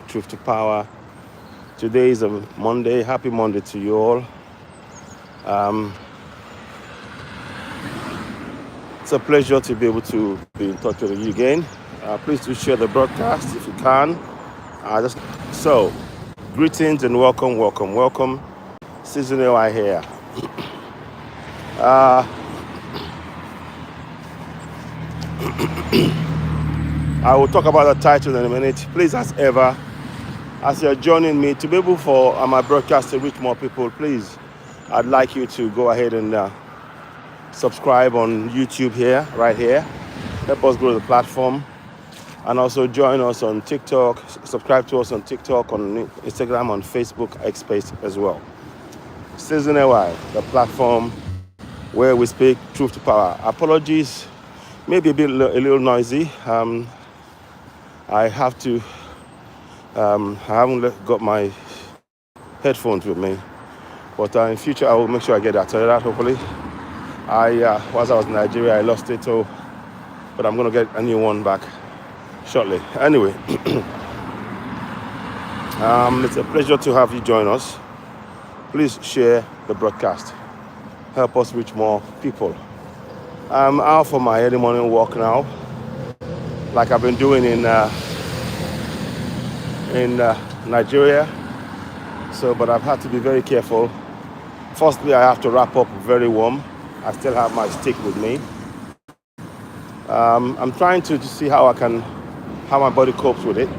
Truth to Power. Today is a Monday. Happy Monday to you all. It's a pleasure to be able to be in touch with you again. Please do share the broadcast if you can. So, greetings and welcome. Season I here. I will talk about the title in a minute. Please, as ever, as you're joining me, to be able for my broadcast to reach more people, please, I'd like you to go ahead and subscribe on YouTube here, right here. Help us grow the platform. And also join us on TikTok, subscribe to us on TikTok, on Instagram, on Facebook, X-Space as well. Season AY, the platform where we speak truth to power. Apologies, maybe a little noisy. I have to, I haven't got my headphones with me, but in future I will make sure I get that sorted out, hopefully. Whilst I was in Nigeria, I lost it, but I'm gonna get a new one back shortly. Anyway, it's a pleasure to have you join us. Please share the broadcast. Help us reach more people. I'm out for my early morning walk now, like I've been doing in Nigeria. But I've had to be very careful. Firstly, I have to wrap up very warm. I still have my stick with me. I'm trying to see how my body copes with it.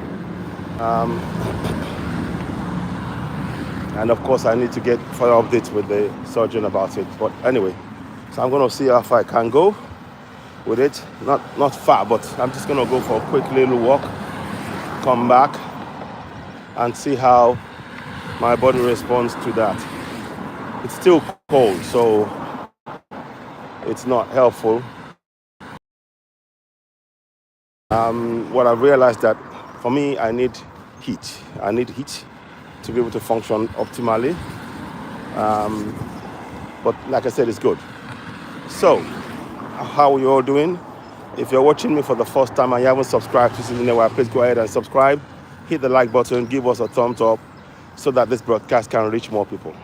And of course, I need to get further updates with the surgeon about it. But anyway, so I'm going to see how far I can go with it. Not far, but I'm just going to go for a quick little walk, come back, and see how my body responds to that. It's still cold, so it's not helpful. What I've realized that for me, I need heat. I need heat to be able to function optimally. But like I said, it's good. So, how are you all doing? If you're watching me for the first time and you haven't subscribed to Season AY, please go ahead and subscribe. Hit the like button, give us a thumbs up so that this broadcast can reach more people.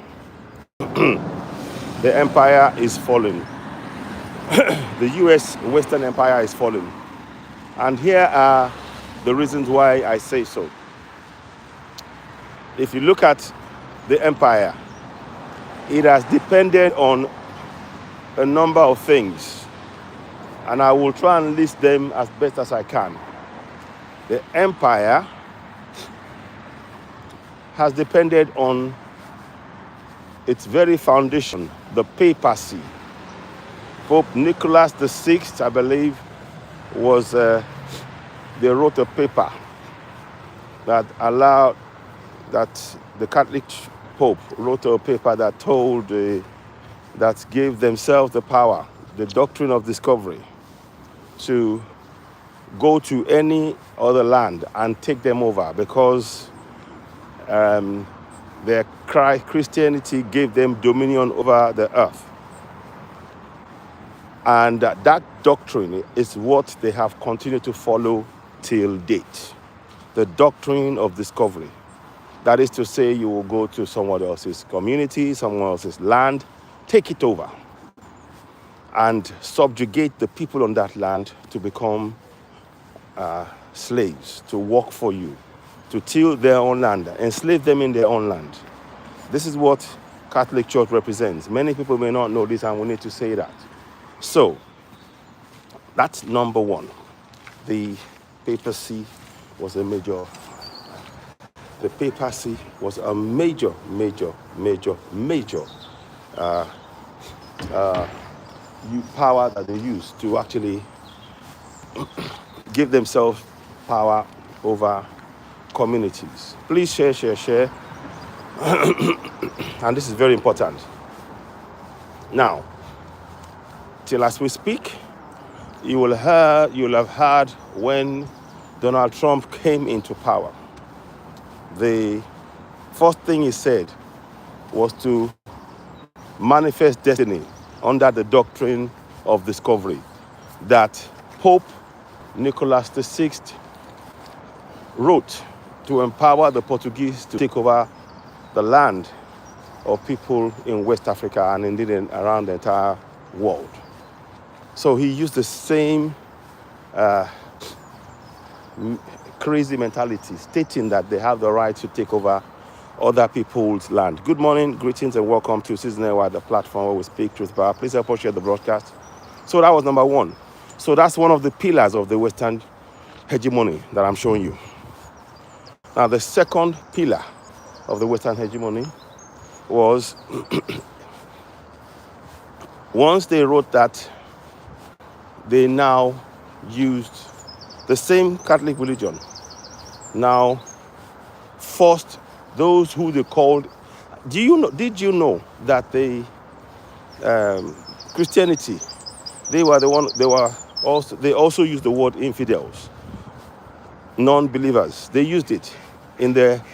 The empire is falling. The US Western Empire is falling. And here are the reasons why I say so. If you look at the empire, it has depended on a number of things, and I will try and list them as best as I can. The empire has depended on its very foundation, the papacy. Pope Nicholas VI, I believe, they wrote a paper that the Catholic Pope wrote a paper that that gave themselves the power, the doctrine of discovery, to go to any other land and take them over, because their Christianity gave them dominion over the earth. And that doctrine is what they have continued to follow till date. The doctrine of discovery. That is to say, you will go to someone else's community, someone else's land, take it over, and subjugate the people on that land to become slaves, to work for you, to till their own land, enslave them in their own land. This is what Catholic Church represents. Many people may not know this, and we need to say that. So, that's number one. The papacy was a major power that they used to actually give themselves power over communities. Please share. And this is very important. Now, till as we speak, you'll have heard when Donald Trump came into power. The first thing he said was to manifest destiny under the doctrine of discovery that Pope Nicholas VI wrote to empower the Portuguese to take over the land of people in West Africa and indeed around the entire world. So he used the same crazy mentality, stating that they have the right to take over other people's land. Good morning, greetings, and welcome to Season Air, the platform where we speak truth power. Please help us share the broadcast. So that was number one. So that's one of the pillars of the Western hegemony that I'm showing you. Now, the second pillar of the Western hegemony was once they wrote that, they now used the same Catholic religion, now forced those who they called. Did you know that the Christianity, they also used the word infidels, non-believers. They used it in their,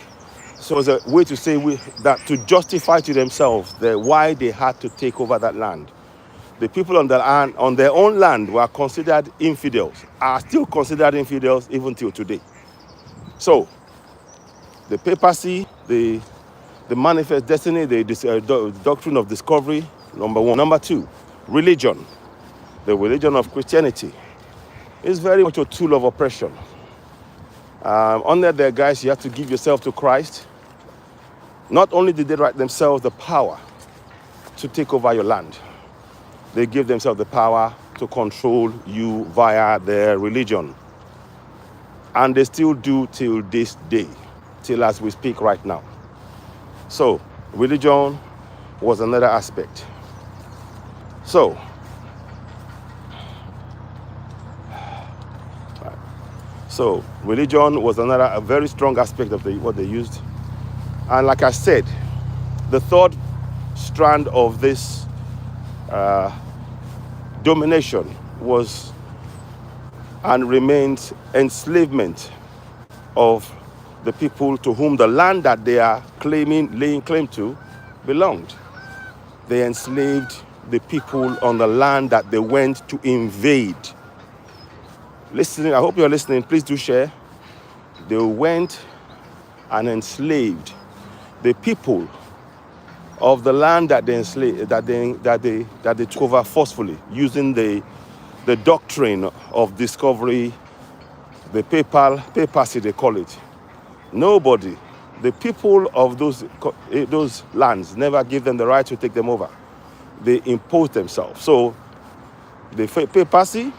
so as a way to say that to justify to themselves why they had to take over that land. The people on their own land were considered infidels, are still considered infidels even till today. So the papacy, the manifest destiny, the doctrine of discovery, number one. Number two, religion. The religion of Christianity is very much a tool of oppression. Under their guise, you have to give yourself to Christ. Not only did they write themselves the power to take over your land, they give themselves the power to control you via their religion. And they still do till this day, till as we speak right now. So, religion was another aspect. So, religion was a very strong aspect of what they used. And like I said, the third strand of this domination was and remains enslavement of the people to whom the land that they are laying claim to belonged. They enslaved the people on the land that they went to invade. Listening, I hope you're listening. Please do share. They went and enslaved the people of the land that they enslaved, that they took over forcefully, using the doctrine of discovery, the papacy they call it. Nobody, the people of those lands never gave them the right to take them over. They imposed themselves. So the papacy,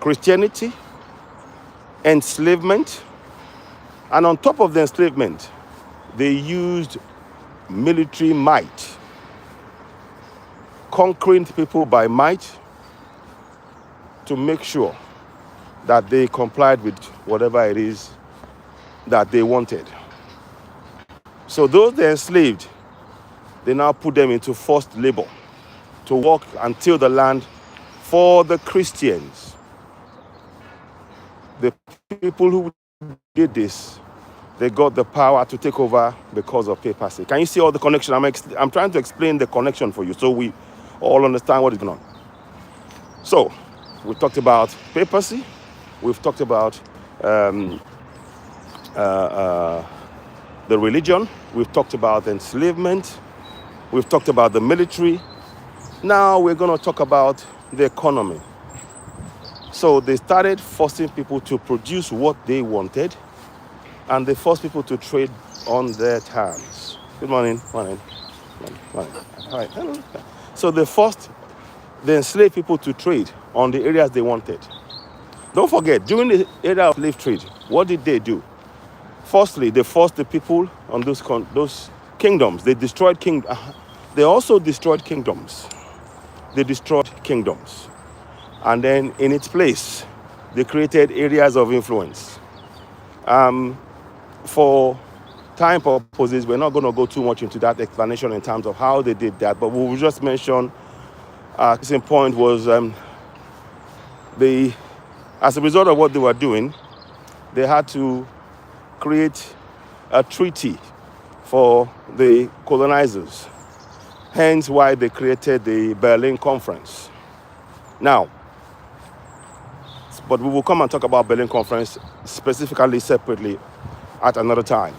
Christianity, enslavement, and on top of the enslavement, they used military might, conquering people by might to make sure that they complied with whatever it is that they wanted. So those they enslaved, they now put them into forced labor to work and till the land for the Christians. The people who did this, they got the power to take over because of papacy. Can you see all the connection? I'm trying to explain the connection for you so we all understand what is going on. So, we talked about papacy. We've talked about the religion. We've talked about enslavement. We've talked about the military. Now we're going to talk about the economy. So they started forcing people to produce what they wanted, and they forced people to trade on their terms. Good morning. Morning. All right. So they enslaved people to trade on the areas they wanted. Don't forget, during the era of slave trade, what did they do? Firstly, they forced the people on those kingdoms. They destroyed kingdoms. They also destroyed kingdoms. And then in its place, they created areas of influence. For time purposes, we're not going to go too much into that explanation in terms of how they did that, but we will just mention, case in point was as a result of what they were doing, they had to create a treaty for the colonizers. Hence why they created the Berlin Conference. Now, but we will come and talk about Berlin Conference specifically, separately, at another time.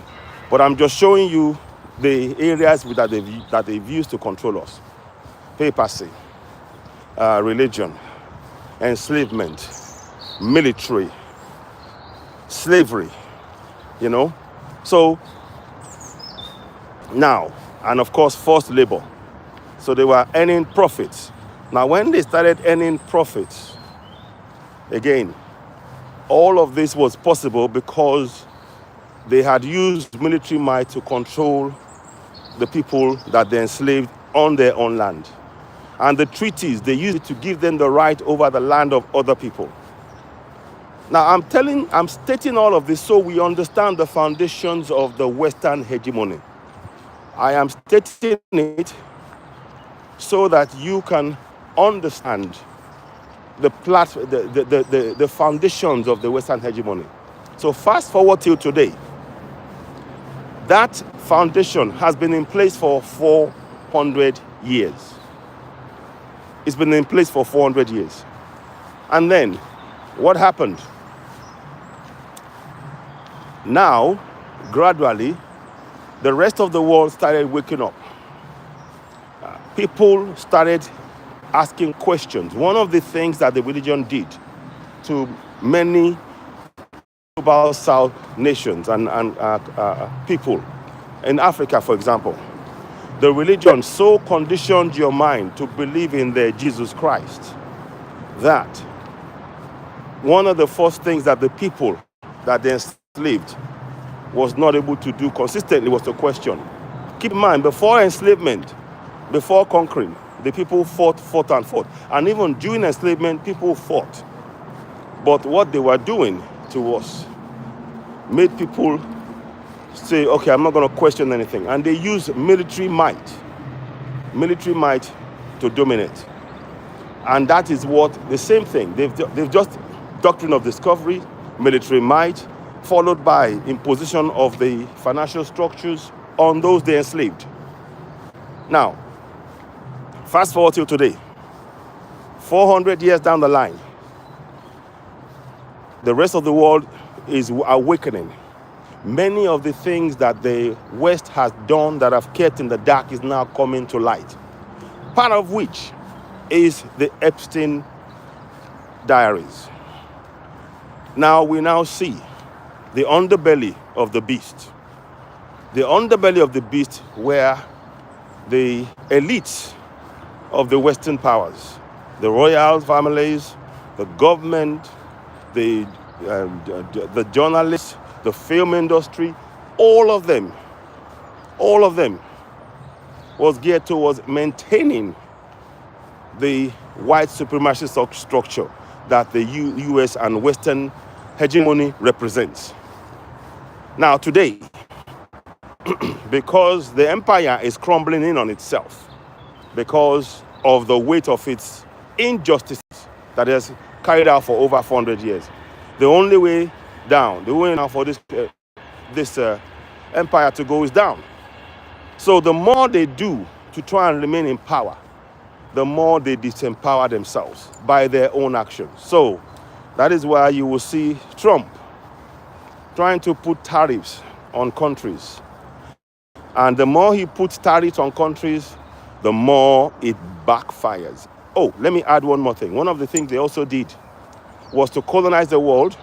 But I'm just showing you the areas that they've used to control us. Papacy, religion, enslavement, military, slavery, you know. So now, and of course, forced labor. So they were earning profits. Now, when they started earning profits, again, all of this was possible because they had used military might to control the people that they enslaved on their own land. And the treaties, they used it to give them the right over the land of other people. Now, I'm stating all of this so we understand the foundations of the Western hegemony. I am stating it so that you can understand the foundations of the Western hegemony. So fast forward till today. That foundation has been in place for 400 years. It's been in place for 400 years. And then, what happened? Now, gradually, the rest of the world started waking up. People started asking questions. One of the things that the religion did to many global South nations and people in Africa, for example, the religion so conditioned your mind to believe in the Jesus Christ that one of the first things that the people that they enslaved was not able to do consistently was to question. Keep in mind, before enslavement, before conquering, the people fought. And even during enslavement, people fought. But what they were doing to us made people say, okay, I'm not going to question anything. And they used military might to dominate. And that is what, the same thing. They've just doctrine of discovery, military might, followed by imposition of the financial structures on those they enslaved. Now, fast forward till today, 400 years down the line, the rest of the world is awakening. Many of the things that the West has done that have kept in the dark is now coming to light. Part of which is the Epstein diaries. Now we now see the underbelly of the beast. The underbelly of the beast where the elites of the Western powers, the royal families, the government, the journalists, the film industry, all of them was geared towards maintaining the white supremacy structure that the US and Western hegemony represents. Now today, because the empire is crumbling in on itself, because of the weight of its injustices that has carried out for over 400 years, the only way down, the way now for this empire to go is down. So the more they do to try and remain in power, the more they disempower themselves by their own actions. So that is why you will see Trump trying to put tariffs on countries. And the more he puts tariffs on countries, the more it backfires. Oh, let me add one more thing. One of the things they also did was to colonize the world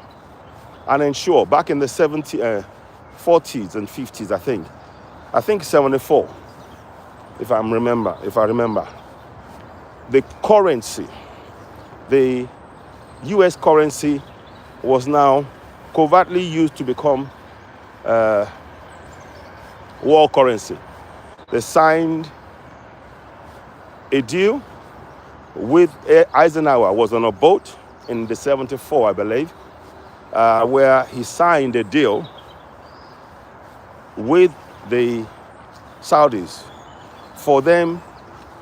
and ensure, back in the 40s and 50s, I think 74, if I remember, the currency, the US currency was now covertly used to become war currency. They signed a deal with Eisenhower, was on a boat in the 74, I believe, where he signed a deal with the Saudis for them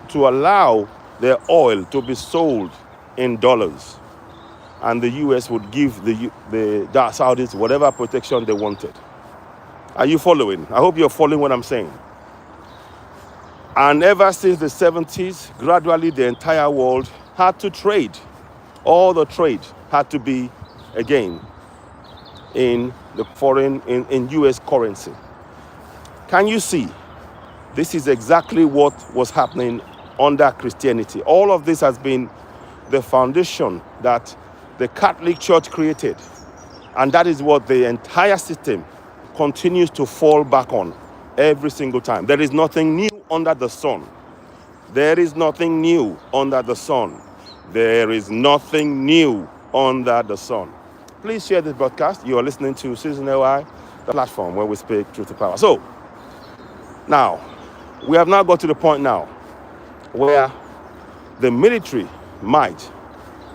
to allow their oil to be sold in dollars, and the US would give the Saudis whatever protection they wanted. Are you following? I hope you're following what I'm saying. And ever since the 70s, gradually the entire world had to trade. All the trade had to be, again, in the foreign, in US currency. Can you see? This is exactly what was happening under Christianity. All of this has been the foundation that the Catholic Church created. And that is what the entire system continues to fall back on every single time. There is nothing new under the sun. There is nothing new under the sun. There is nothing new under the sun. Please share this broadcast. You are listening to Citizen LI, the platform where we speak truth to power. So, now, we have now got to the point now where the military might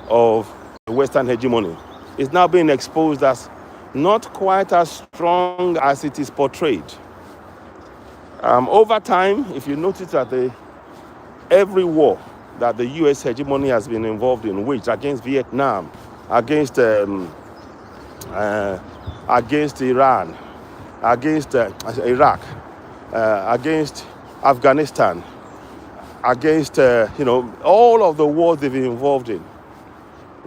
of the Western hegemony is now being exposed as not quite as strong as it is portrayed. Over time, if you notice that every war that the US hegemony has been involved in, waged against Vietnam, against Iran, against Iraq, against Afghanistan, against all of the wars they've been involved in,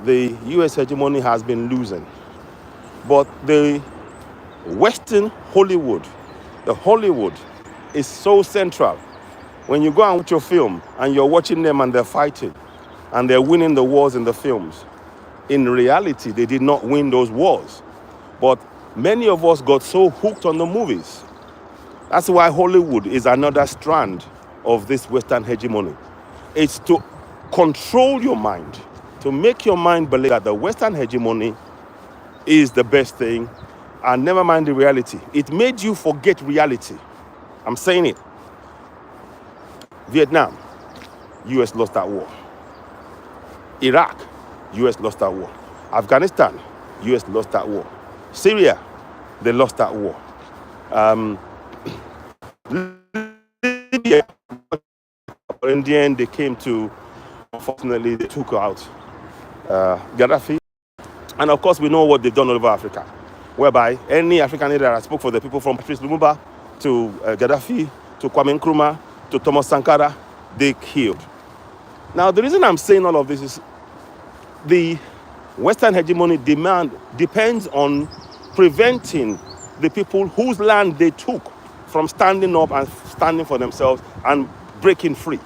the US hegemony has been losing. But the Western Hollywood, the Hollywood is so central. When you go and watch your film and you're watching them and they're fighting and they're winning the wars in the films, in reality, they did not win those wars. But many of us got so hooked on the movies. That's why Hollywood is another strand of this Western hegemony. It's to control your mind, to make your mind believe that the Western hegemony is the best thing, and never mind the reality. It made you forget reality. I'm saying it. Vietnam, US lost that war. Iraq, US lost that war. Afghanistan, US lost that war. Syria, they lost that war. Libya, in the end, they came to, unfortunately, they took out Gaddafi. And of course, we know what they've done all over Africa, whereby any African leader that spoke for the people, from Patrice Lumumba to Gaddafi, to Kwame Nkrumah, to Thomas Sankara, they killed. Now, the reason I'm saying all of this is the Western hegemony depends on preventing the people whose land they took from standing up and standing for themselves and breaking free.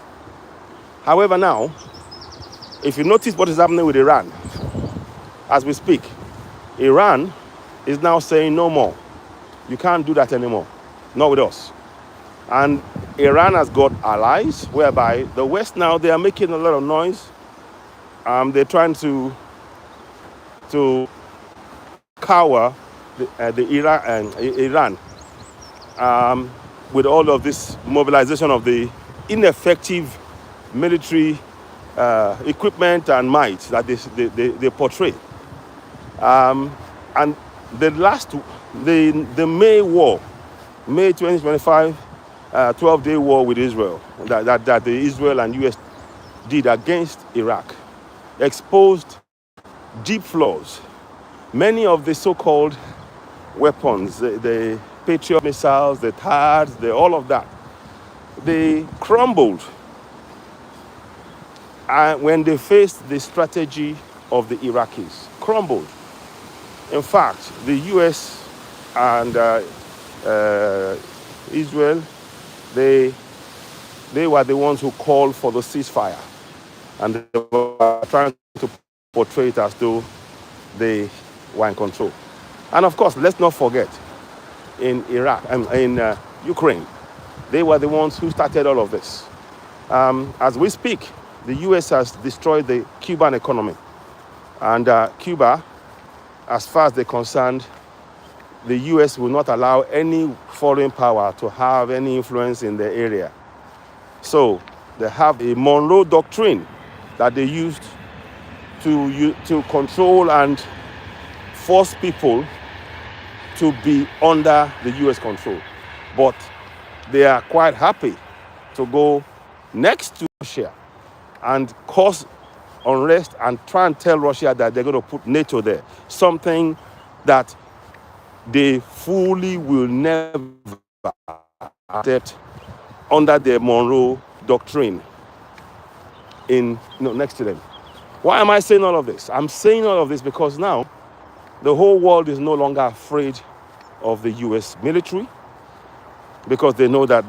However, now, if you notice what is happening with Iran, as we speak, Iran is now saying no more. You can't do that anymore. Not with us. And Iran has got allies, whereby the West now, they are making a lot of noise. They're trying to cower Iran with all of this mobilization of the ineffective military equipment and might that they portray. And the May war, May 2025, 12-day war with Israel, that the Israel and US did against Iraq, exposed deep flaws. Many of the so-called weapons, the Patriot missiles, the THAADs, all of that, they crumbled when they faced the strategy of the Iraqis. Crumbled. In fact, the US and Israel, they were the ones who called for the ceasefire, and they were trying to portray it as though they were in control. And of course, let's not forget, in Iraq and in Ukraine, they were the ones who started all of this. As we speak, the US has destroyed the Cuban economy, and Cuba, as far as they're concerned, the US will not allow any foreign power to have any influence in the area. So they have a Monroe Doctrine that they used to control and force people to be under the US control. But they are quite happy to go next to Russia and cause unrest and try and tell Russia that they're going to put NATO there. Something that they fully will never accept under the Monroe Doctrine next to them. Why am I saying all of this? I'm saying all of this because now The whole world is no longer afraid of the US military because they know that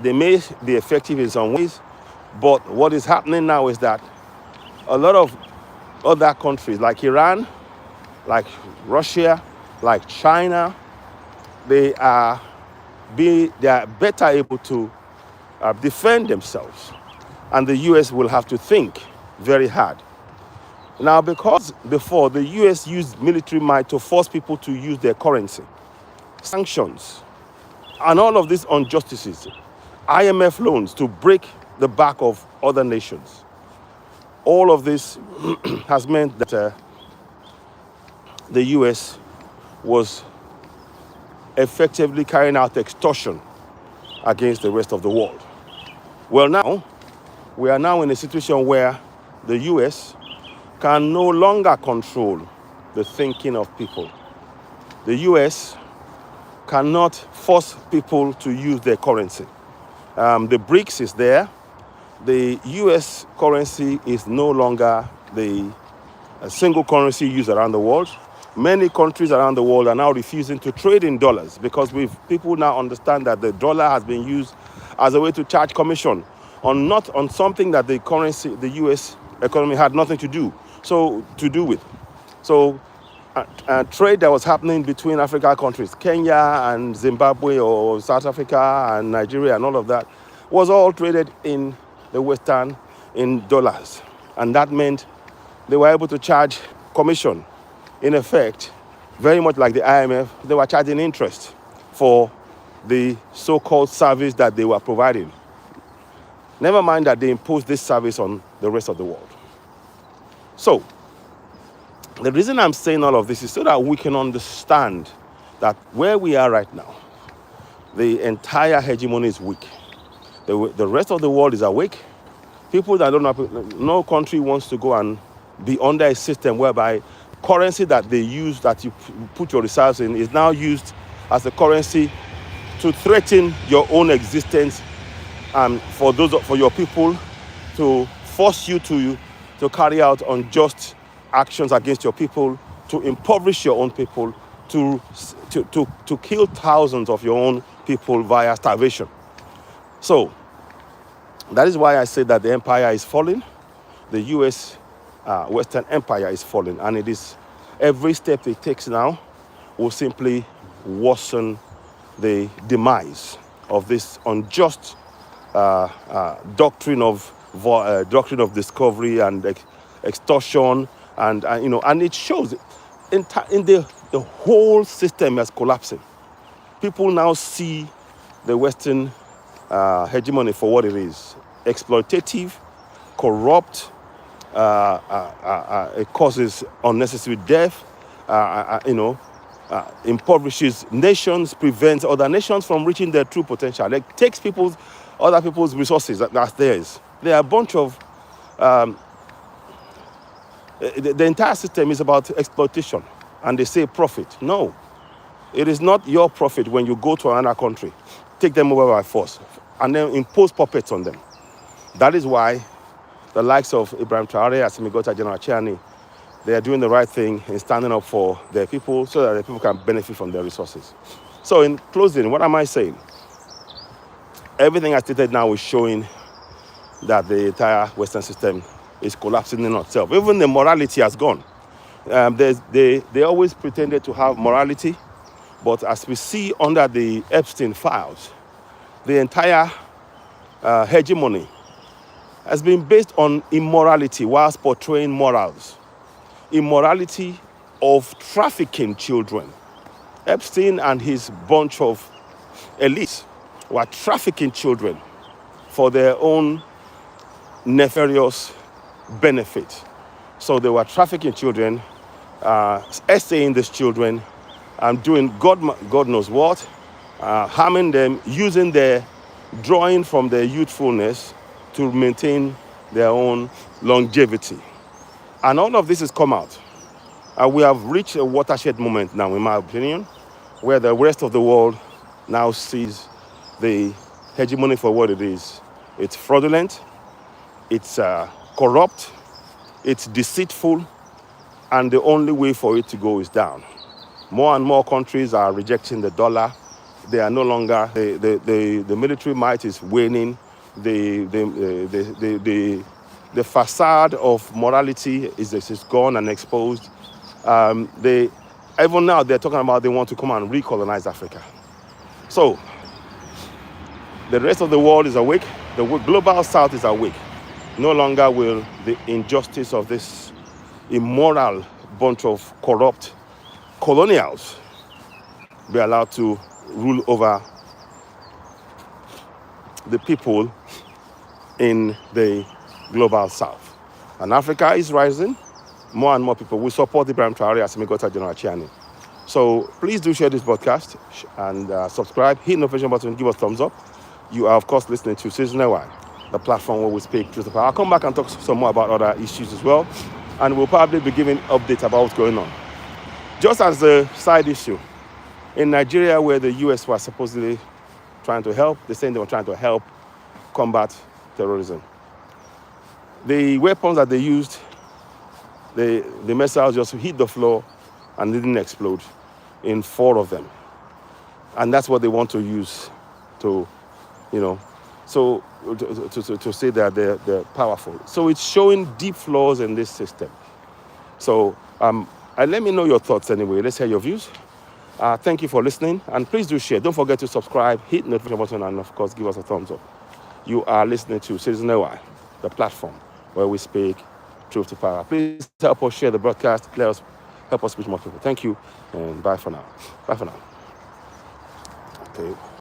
they may be effective in some ways, but what is happening now is that a lot of other countries like Iran, like Russia, like China, they are better able to defend themselves, and the US will have to think very hard. Now, because before the US used military might to force people to use their currency, sanctions, and all of these injustices, IMF loans to break the back of other nations, all of this has meant that the US was effectively carrying out extortion against the rest of the world. Well, now, we are now in a situation where the US can no longer control the thinking of people. The US cannot force people to use their currency. The BRICS is there. The US currency is no longer the single currency used around the world. Many countries around the world are now refusing to trade in dollars because people now understand that the dollar has been used as a way to charge commission not on something that the US economy had nothing to do with. So trade that was happening between African countries, Kenya and Zimbabwe or South Africa and Nigeria and all of that, was all traded in the Western in dollars. And that meant they were able to charge commission. In effect, very much like the IMF, they were charging interest for the so-called service that they were providing. Never mind that they imposed this service on the rest of the world. So, the reason I'm saying all of this is so that we can understand that where we are right now, the entire hegemony is weak. The rest of the world is awake. People that don't know, no country wants to go and be under a system whereby currency that they use, that you put your reserves in, is now used as a currency to threaten your own existence, and for your people, to force you to carry out unjust actions against your people, to impoverish your own people, to kill thousands of your own people via starvation. So that is why I say that the empire is falling. The US Western Empire is falling, and it is every step it takes now will simply worsen the demise of this unjust doctrine of discovery and extortion, and it shows in the whole system as collapsing. People now see the Western hegemony for what it is: exploitative, corrupt. It causes unnecessary death. Impoverishes nations, prevents other nations from reaching their true potential. It takes other people's resources that's theirs. There are a bunch of the entire system is about exploitation, and they say profit. No, it is not your profit when you go to another country, take them over by force, and then impose puppets on them. That is why the likes of Ibrahim Traore, Assimi Goïta, General Chiani, they are doing the right thing in standing up for their people so that the people can benefit from their resources. So in closing, what am I saying? Everything I stated now is showing that the entire Western system is collapsing in itself. Even the morality has gone. They always pretended to have morality, but as we see under the Epstein files, the entire hegemony has been based on immorality whilst portraying morals. Immorality of trafficking children. Epstein and his bunch of elites were trafficking children for their own nefarious benefit. So they were trafficking children, essaying these children, doing God knows what, harming them, using their drawing from their youthfulness to maintain their own longevity. And all of this has come out. We have reached a watershed moment now, in my opinion, where the rest of the world now sees the hegemony for what it is. It's fraudulent, it's corrupt, it's deceitful, and the only way for it to go is down. More and more countries are rejecting the dollar. They are no longer, the military might is waning. The facade of morality is gone and exposed. Even now they're talking about they want to come and recolonize Africa. So the rest of the world is awake. The global south is awake. No longer will the injustice of this immoral bunch of corrupt colonials be allowed to rule over the people in the global south. And Africa is rising. More and more people will support Ibrahim Traore as Semigota General Chiani. So please do share this podcast and subscribe, hit the notification button, give us a thumbs up. You are, of course, listening to Citizen NY, the platform where we speak truth to power. I'll come back and talk some more about other issues as well, and we'll probably be giving updates about what's going on. Just as a side issue, in Nigeria, where the US was supposedly trying to help, they're saying they were trying to help combat terrorism. The weapons that they used, the missiles just hit the floor and didn't explode in 4 of them. And that's what they want to use to, so to say that they're powerful. So it's showing deep flaws in this system. So let me know your thoughts anyway. Let's hear your views. Thank you for listening, and please do share. Don't forget to subscribe, hit the notification button, and of course, give us a thumbs up. You are listening to Citizen NY, the platform where we speak truth to power. Please help us share the broadcast. Help us reach more people. Thank you, and bye for now. Bye for now. Okay.